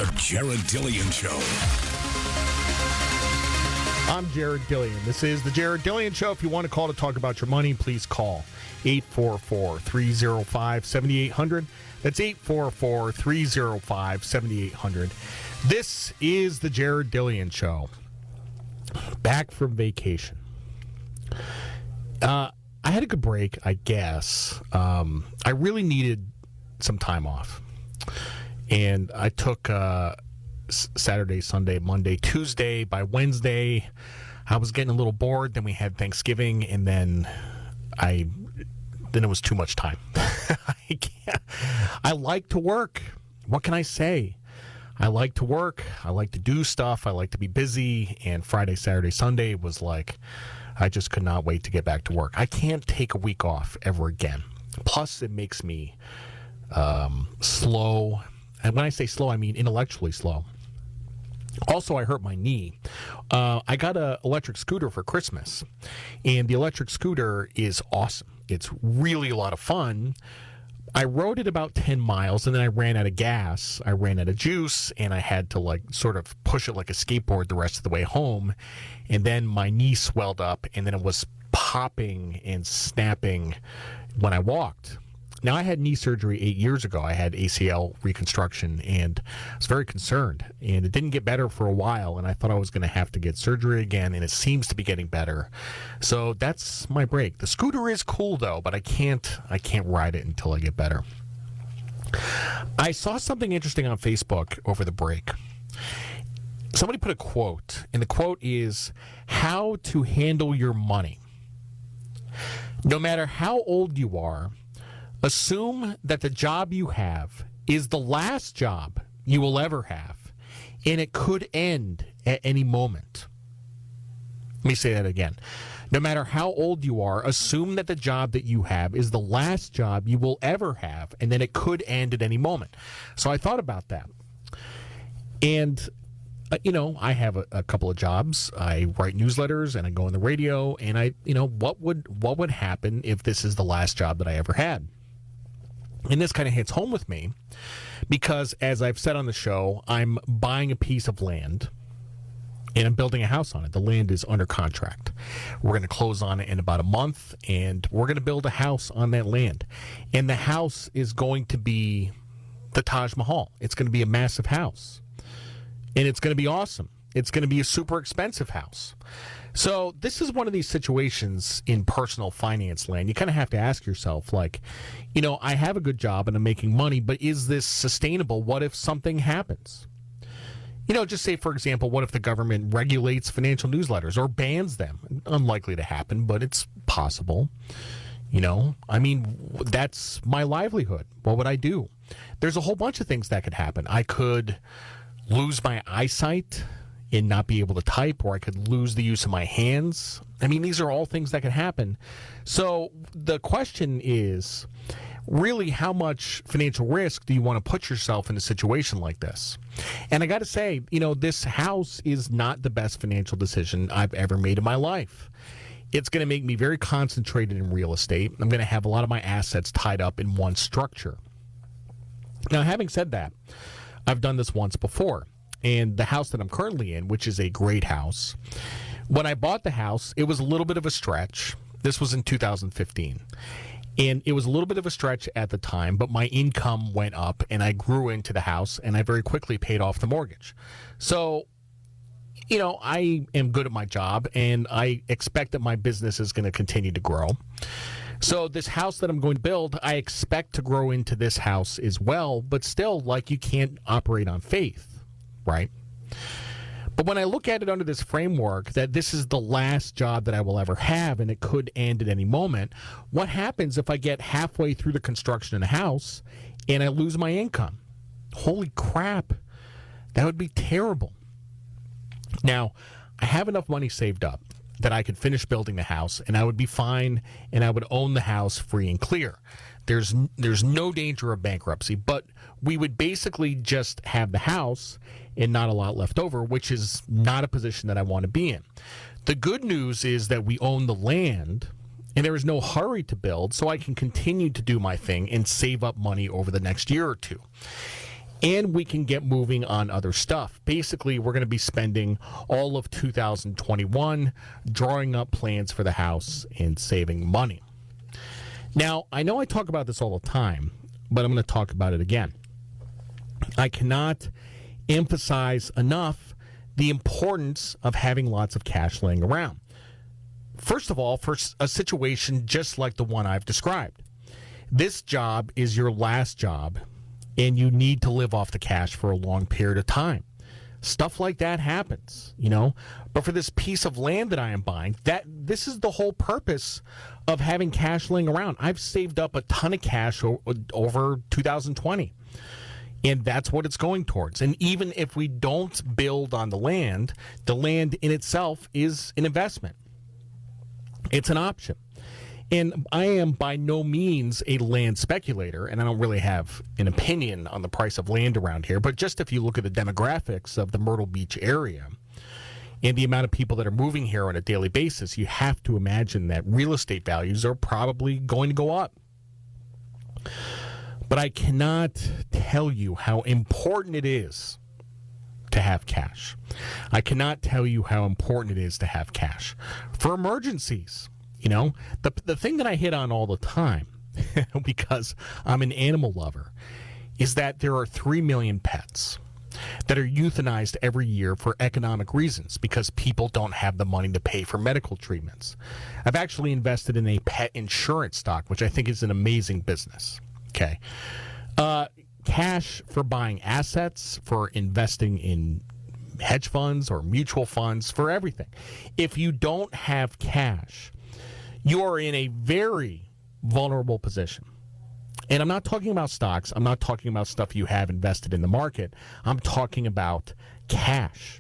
The Jared Dillian Show. I'm Jared Dillian. This is the Jared Dillian Show. If you want to call to talk about your money, please call 844-305-7800. That's 844-305-7800. This is the Jared Dillian Show. Back from vacation. I had a good break, I guess. I really needed some time off. And I took Saturday, Sunday, Monday, Tuesday. By Wednesday, I was getting a little bored. Then we had Thanksgiving, and then it was too much time. I like to work. What can I say? I like to work. I like to do stuff. I like to be busy. And Friday, Saturday, Sunday was like, I just could not wait to get back to work. I can't take a week off ever again. Plus, it makes me slow. And when I say slow, I mean intellectually slow. Also, I hurt my knee. I got an electric scooter for Christmas, and the electric scooter is awesome. It's really a lot of fun. I rode it about 10 miles, and then I ran out of gas. I ran out of juice, and I had to sort of push it like a skateboard the rest of the way home. And then my knee swelled up, and then it was popping and snapping when I walked. Now, I had knee surgery 8 years ago. I had ACL reconstruction, and I was very concerned. And it didn't get better for a while, and I thought I was going to have to get surgery again, and it seems to be getting better. So that's my break. The scooter is cool, though, but I can't ride it until I get better. I saw something interesting on Facebook over the break. Somebody put a quote, and the quote is, "How to handle your money. No matter how old you are, assume that the job you have is the last job you will ever have, and it could end at any moment." Let me say that again. No matter how old you are, assume that the job that you have is the last job you will ever have, and then it could end at any moment. So I thought about that. And I have a couple of jobs. I write newsletters and I go on the radio, and what would happen if this is the last job that I ever had? And this kind of hits home with me because, as I've said on the show, I'm buying a piece of land and I'm building a house on it. The land is under contract. We're going to close on it in about a month, and we're going to build a house on that land. And the house is going to be the Taj Mahal. It's going to be a massive house. And it's going to be awesome. It's going to be a super expensive house. So this is one of these situations in personal finance land. You kind of have to ask yourself, I have a good job and I'm making money, but is this sustainable? What if something happens? Just say, for example, what if the government regulates financial newsletters or bans them? Unlikely to happen, but it's possible. That's my livelihood. What would I do? There's a whole bunch of things that could happen. I could lose my eyesight and not be able to type, or I could lose the use of my hands. These are all things that could happen. So the question is, really, how much financial risk do you want to put yourself in a situation like this? And I got to say, this house is not the best financial decision I've ever made in my life. It's going to make me very concentrated in real estate. I'm going to have a lot of my assets tied up in one structure. Now, having said that, I've done this once before. And the house that I'm currently in, which is a great house, when I bought the house, it was a little bit of a stretch. This was in 2015. And it was a little bit of a stretch at the time, but my income went up and I grew into the house and I very quickly paid off the mortgage. So, I am good at my job and I expect that my business is going to continue to grow. So this house that I'm going to build, I expect to grow into this house as well, but still, you can't operate on faith. Right? But when I look at it under this framework that this is the last job that I will ever have and it could end at any moment, what happens if I get halfway through the construction of the house and I lose my income? Holy crap. That would be terrible. Now, I have enough money saved up that I could finish building the house and I would be fine and I would own the house free and clear. There's no danger of bankruptcy, but we would basically just have the house and not a lot left over, which is not a position that I want to be in. The good news is that we own the land and there is no hurry to build, so I can continue to do my thing and save up money over the next year or two. and we can get moving on other stuff. Basically, we're going to be spending all of 2021 drawing up plans for the house and saving money. Now, I know I talk about this all the time, but I'm going to talk about it again. I cannot emphasize enough the importance of having lots of cash laying around. First of all, for a situation just like the one I've described. This job is your last job, and you need to live off the cash for a long period of time. Stuff like that happens, you know. But for this piece of land that I am buying, this is the whole purpose of having cash laying around. I've saved up a ton of cash over 2020, and that's what it's going towards. And even if we don't build on the land in itself is an investment. It's an option. And I am by no means a land speculator, and I don't really have an opinion on the price of land around here. But just if you look at the demographics of the Myrtle Beach area and the amount of people that are moving here on a daily basis, you have to imagine that real estate values are probably going to go up. But I cannot tell you how important it is to have cash. I cannot tell you how important it is to have cash for emergencies. You know, the thing that I hit on all the time, because I'm an animal lover, is that there are 3 million pets that are euthanized every year for economic reasons because people don't have the money to pay for medical treatments. I've actually invested in a pet insurance stock, which I think is an amazing business. Okay. Cash for buying assets, for investing in hedge funds or mutual funds, for everything. If you don't have cash, you are in a very vulnerable position. And I'm not talking about stocks. I'm not talking about stuff you have invested in the market. I'm talking about cash.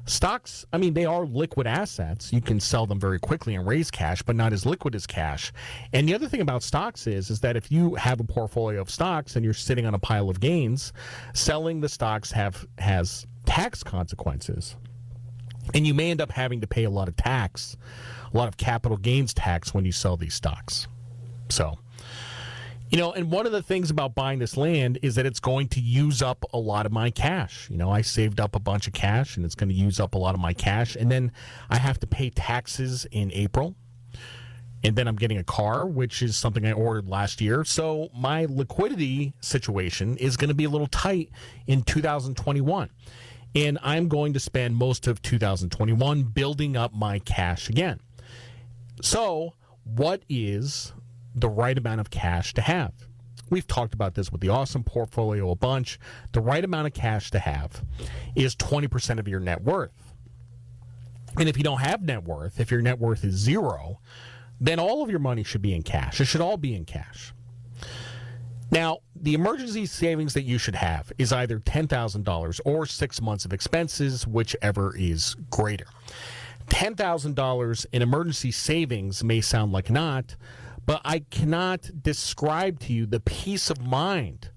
Stocks, I mean, they are liquid assets. You can sell them very quickly and raise cash, but not as liquid as cash. And the other thing about stocks is that if you have a portfolio of stocks and you're sitting on a pile of gains, selling the stocks has tax consequences. And you may end up having to pay a lot of tax, a lot of capital gains tax when you sell these stocks. So, you know, and one of the things about buying this land is that it's going to use up a lot of my cash. You know, I saved up a bunch of cash and it's going to use up a lot of my cash. And then I have to pay taxes in April. And then I'm getting a car, which is something I ordered last year. So my liquidity situation is going to be a little tight in 2021. And I'm going to spend most of 2021 building up my cash again. So what is the right amount of cash to have? We've talked about this with the Awesome Portfolio a bunch. The right amount of cash to have is 20% of your net worth. And if you don't have net worth, if your net worth is zero, then all of your money should be in cash. It should all be in cash. Now, the emergency savings that you should have is either $10,000 or 6 months of expenses, whichever is greater. $10,000 in emergency savings may sound like not, but I cannot describe to you the peace of mind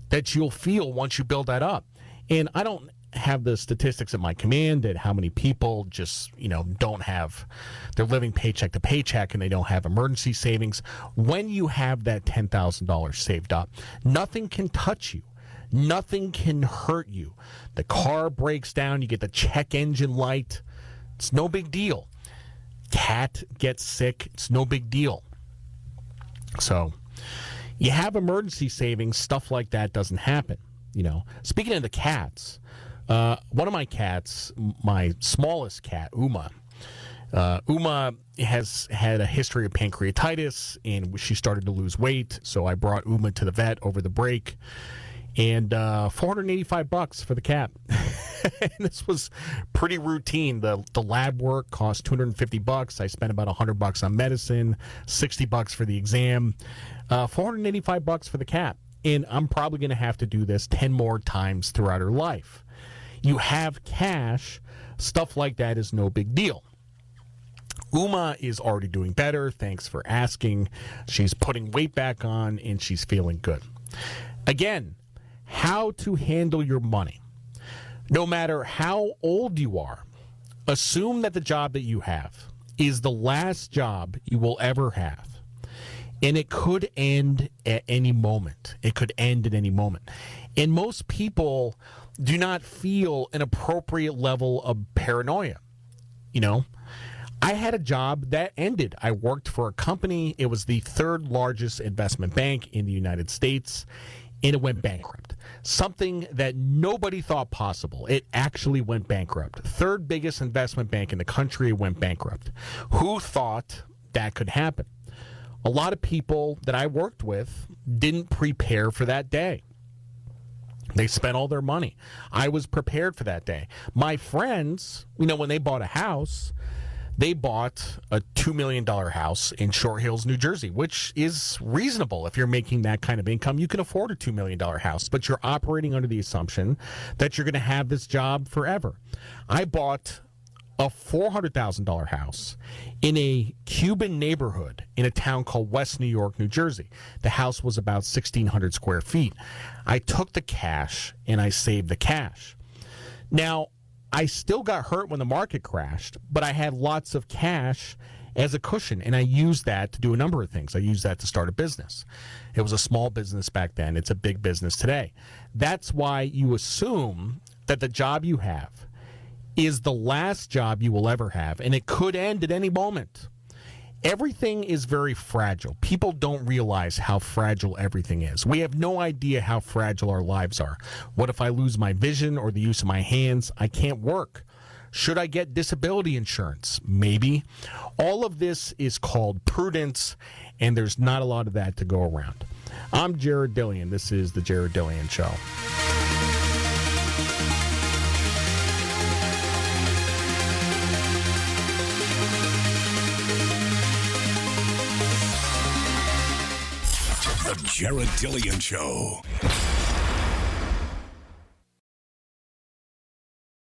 that you'll feel once you build that up. And I don't have the statistics at my command at how many people just, you know, don't have, they're living paycheck to paycheck and they don't have emergency savings. When you have that $10,000 saved up, nothing can touch you. Nothing can hurt you. The car breaks down, you get the check engine light. It's no big deal. Cat gets sick. It's no big deal. So you have emergency savings, stuff like that doesn't happen. You know, speaking of the cats, one of my cats, my smallest cat, Uma has had a history of pancreatitis and she started to lose weight. So I brought Uma to the vet over the break, and $485 for the cat. And this was pretty routine. The lab work cost $250. I spent about $100 on medicine, $60 for the exam, $485 for the cat. And I'm probably going to have to do this 10 more times throughout her life. You have cash, stuff like that is no big deal. Uma is already doing better. Thanks for asking. She's putting weight back on and she's feeling good. Again, how to handle your money. No matter how old you are, assume that the job that you have is the last job you will ever have. And it could end at any moment. It could end at any moment. And most people do not feel an appropriate level of paranoia. You know, I had a job that ended. I worked for a company. It was the third largest investment bank in the United States, and it went bankrupt. Something that nobody thought possible. It actually went bankrupt. Third biggest investment bank in the country went bankrupt. Who thought that could happen? A lot of people that I worked with didn't prepare for that day. They spent all their money. I was prepared for that day. My friends, you know, when they bought a house, they bought a $2 million house in Short Hills, New Jersey, which is reasonable. If you're making that kind of income, you can afford a $2 million house, but you're operating under the assumption that you're going to have this job forever. I bought a $400,000 house in a Cuban neighborhood in a town called West New York, New Jersey. The house was about 1,600 square feet. I took the cash and I saved the cash. Now, I still got hurt when the market crashed, but I had lots of cash as a cushion, and I used that to do a number of things. I used that to start a business. It was a small business back then. It's a big business today. That's why you assume that the job you have is the last job you will ever have, and it could end at any moment. Everything is very fragile. People don't realize how fragile everything is. We have no idea how fragile our lives are. What if I lose my vision or the use of my hands? I can't work. Should I get disability insurance? Maybe. All of this is called prudence, and there's not a lot of that to go around. I'm Jared Dillian. This is The Jared Dillian Show. The Jared Dillian Show.